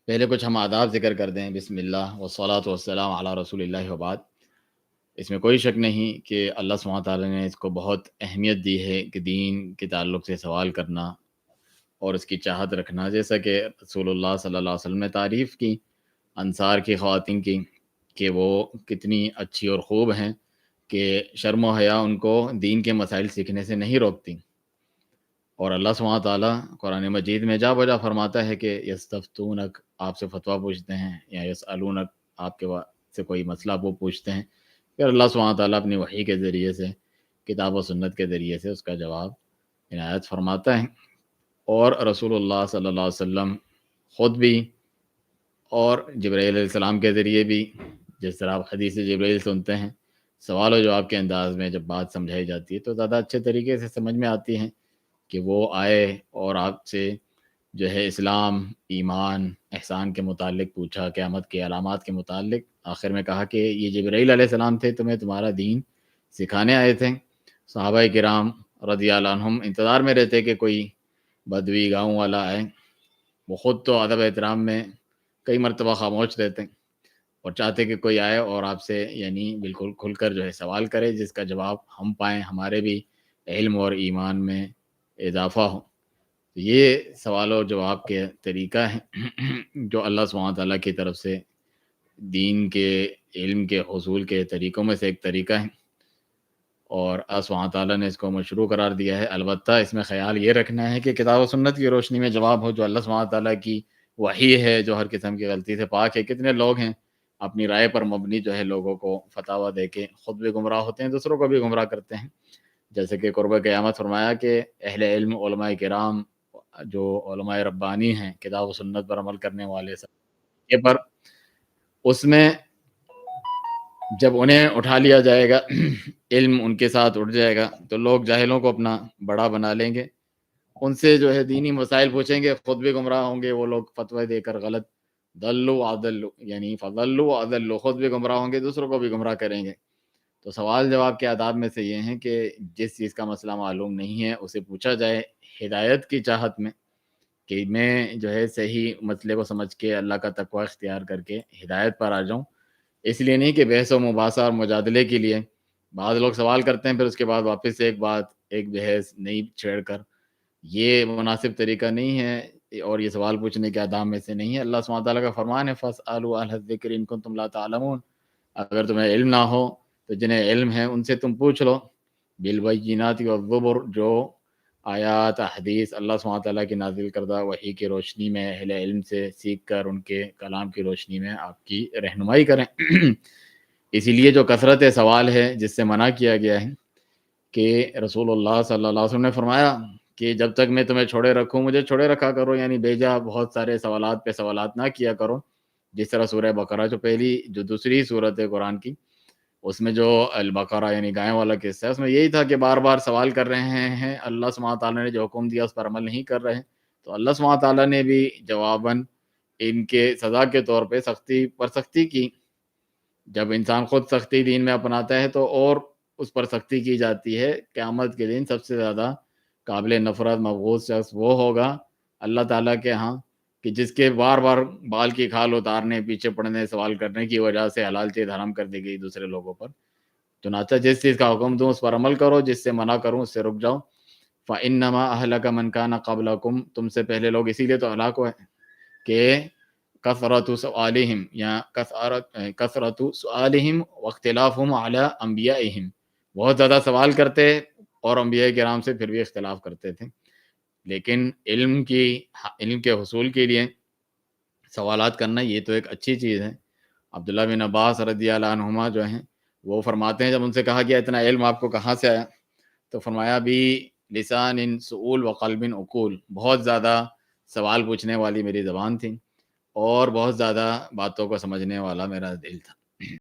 پہلے کچھ ہم آداب ذکر کر دیں۔ بسم اللہ والصلاۃ والسلام علی رسول اللہ وبعد۔ اس میں کوئی شک نہیں کہ اللہ سبحانہ وتعالیٰ نے اس کو بہت اہمیت دی ہے کہ دین کے تعلق سے سوال کرنا اور اس کی چاہت رکھنا، جیسا کہ رسول اللہ صلی اللہ علیہ وسلم نے تعریف کی انصار کی خواتین کی کہ وہ کتنی اچھی اور خوب ہیں کہ شرم و حیا ان کو دین کے مسائل سیکھنے سے نہیں روکتی۔ اور اللہ سبحانہ تعالیٰ قرآن مجید میں جا بجا فرماتا ہے کہ یستفتونک، آپ سے فتویٰ پوچھتے ہیں، یا یسألونک، آپ کے سے کوئی مسئلہ وہ پوچھتے ہیں، پھر اللہ سبحانہ تعالیٰ اپنی وحی کے ذریعے سے، کتاب و سنت کے ذریعے سے اس کا جواب عنایت فرماتا ہے۔ اور رسول اللہ صلی اللہ علیہ وسلم خود بھی اور جبرائیل علیہ السلام کے ذریعے بھی، جس طرح آپ حدیث جبرائیل سنتے ہیں، سوال و جواب کے انداز میں جب بات سمجھائی جاتی ہے تو زیادہ اچھے طریقے سے سمجھ میں آتی ہیں کہ وہ آئے اور آپ سے جو ہے اسلام، ایمان، احسان کے متعلق پوچھا، قیامت کے علامات کے متعلق، آخر میں کہا کہ یہ جبرائیل علیہ السلام تھے، تمہیں تمہارا دین سکھانے آئے تھے۔ صحابہ کرام رضی اللہ عنہم انتظار میں رہتے کہ کوئی بدوی گاؤں والا آئے۔ وہ خود تو ادب احترام میں کئی مرتبہ خاموش رہتے اور چاہتے کہ کوئی آئے اور آپ سے یعنی بالکل کھل کر جو ہے سوال کرے، جس کا جواب ہم پائیں، ہمارے بھی علم اور ایمان میں اضافہ ہو۔ یہ سوال و جواب کے طریقہ ہیں جو اللہ سبحانہ تعالیٰ کی طرف سے دین کے علم کے حصول کے طریقوں میں سے ایک طریقہ ہے، اور اللہ سبحانہ تعالیٰ نے اس کو مشروع قرار دیا ہے۔ البتہ اس میں خیال یہ رکھنا ہے کہ کتاب و سنت کی روشنی میں جواب ہو، جو اللہ سبحانہ تعالیٰ کی وحی ہے، جو ہر قسم کی غلطی سے پاک ہے۔ کتنے لوگ ہیں اپنی رائے پر مبنی جو ہے لوگوں کو فتاویٰ دے کے خود بھی گمراہ ہوتے ہیں، دوسروں کو بھی گمراہ کرتے ہیں، جیسے کہ قرب قیامت فرمایا کہ اہل علم، علماء کرام، جو علماء ربانی ہیں، کتاب و سنت پر عمل کرنے والے سب یہ پر، اس میں جب انہیں اٹھا لیا جائے گا، علم ان کے ساتھ اٹھ جائے گا، تو لوگ جاہلوں کو اپنا بڑا بنا لیں گے، ان سے جو ہے دینی مسائل پوچھیں گے، خود بھی گمراہ ہوں گے وہ لوگ فتوی دے کر غلط، ضلوا عدلوا، یعنی فضلوا عدلوا، خود بھی گمراہ ہوں گے، دوسروں کو بھی گمراہ کریں گے۔ تو سوال جواب کے آداب میں سے یہ ہیں کہ جس چیز کا مسئلہ معلوم نہیں ہے اسے پوچھا جائے ہدایت کی چاہت میں، کہ میں جو ہے صحیح مسئلے کو سمجھ کے اللہ کا تقوی اختیار کر کے ہدایت پر آ جاؤں، اس لیے نہیں کہ بحث و مباحثہ اور مجادلے کے لیے بعض لوگ سوال کرتے ہیں پھر اس کے بعد واپس سے ایک بحث نہیں چھیڑ کر، یہ مناسب طریقہ نہیں ہے اور یہ سوال پوچھنے کے آداب میں سے نہیں ہے۔ اللہ سبحانہ تعالیٰ کا فرمان ہے فَاسْأَلُوا أَهْلَ الذِّكْرِ إِن كُنتُمْ لَا تَعْلَمُونَ، اگر تمہیں علم نہ ہو تو جنہیں علم ہے ان سے تم پوچھ لو، بالبینات والزبر، جو آیات احادیث اللہ سبحانہ تعالیٰ کی نازل کردہ وحی کی روشنی میں اہل علم سے سیکھ کر ان کے کلام کی روشنی میں آپ کی رہنمائی کریں۔ اسی لیے جو کثرت سوال ہے جس سے منع کیا گیا ہے، کہ رسول اللہ صلی اللہ علیہ وسلم نے فرمایا کہ جب تک میں تمہیں چھوڑے رکھوں مجھے چھوڑے رکھا کرو، یعنی بیجا بہت سارے سوالات پہ سوالات نہ کیا کرو۔ جس طرح سورہ بقرہ جو دوسری صورت ہے قرآن کی، اس میں جو البقرہ یعنی گائے والا قصہ ہے، اس میں یہی تھا کہ بار بار سوال کر رہے ہیں، اللہ سبحانہ تعالیٰ نے جو حکم دیا اس پر عمل نہیں کر رہے، تو اللہ سبحانہ تعالیٰ نے بھی جواباً ان کے سزا کے طور پہ سختی کی۔ جب انسان خود سختی دین میں اپناتا ہے تو اور اس پر سختی کی جاتی ہے۔ قیامت کے دن سب سے زیادہ قابل نفرت مبغوض شخص وہ ہوگا اللہ تعالیٰ کے ہاں کہ جس کے بار بار بال کی کھال اتارنے، پیچھے پڑنے، سوال کرنے کی وجہ سے حلال چیز حرام کر دی گئی دوسرے لوگوں پر۔ چنانچہ جس چیز کا حکم دوں اس پر عمل کرو، جس سے منع کروں اس سے رک جاؤ۔ فَإِنَّمَا أَهْلَكَ مَنْ كَانَ قَبْلَكُمْ، تم سے پہلے لوگ اسی لیے تو ہلاک ہوئے کہ کثرت سؤالہم، یا کثرت سؤالہم واختلافہم علی انبیائہم، بہت زیادہ سوال کرتے اور انبیاء کرام سے پھر بھی اختلاف کرتے تھے۔ لیکن علم کے حصول کے لیے سوالات کرنا یہ تو ایک اچھی چیز ہے۔ عبداللہ بن عباس رضی اللہ عنہما جو ہیں وہ فرماتے ہیں جب ان سے کہا گیا اتنا علم آپ کو کہاں سے آیا، تو فرمایا بھی لسان سؤول وقلب عقول، بہت زیادہ سوال پوچھنے والی میری زبان تھی اور بہت زیادہ باتوں کو سمجھنے والا میرا دل تھا۔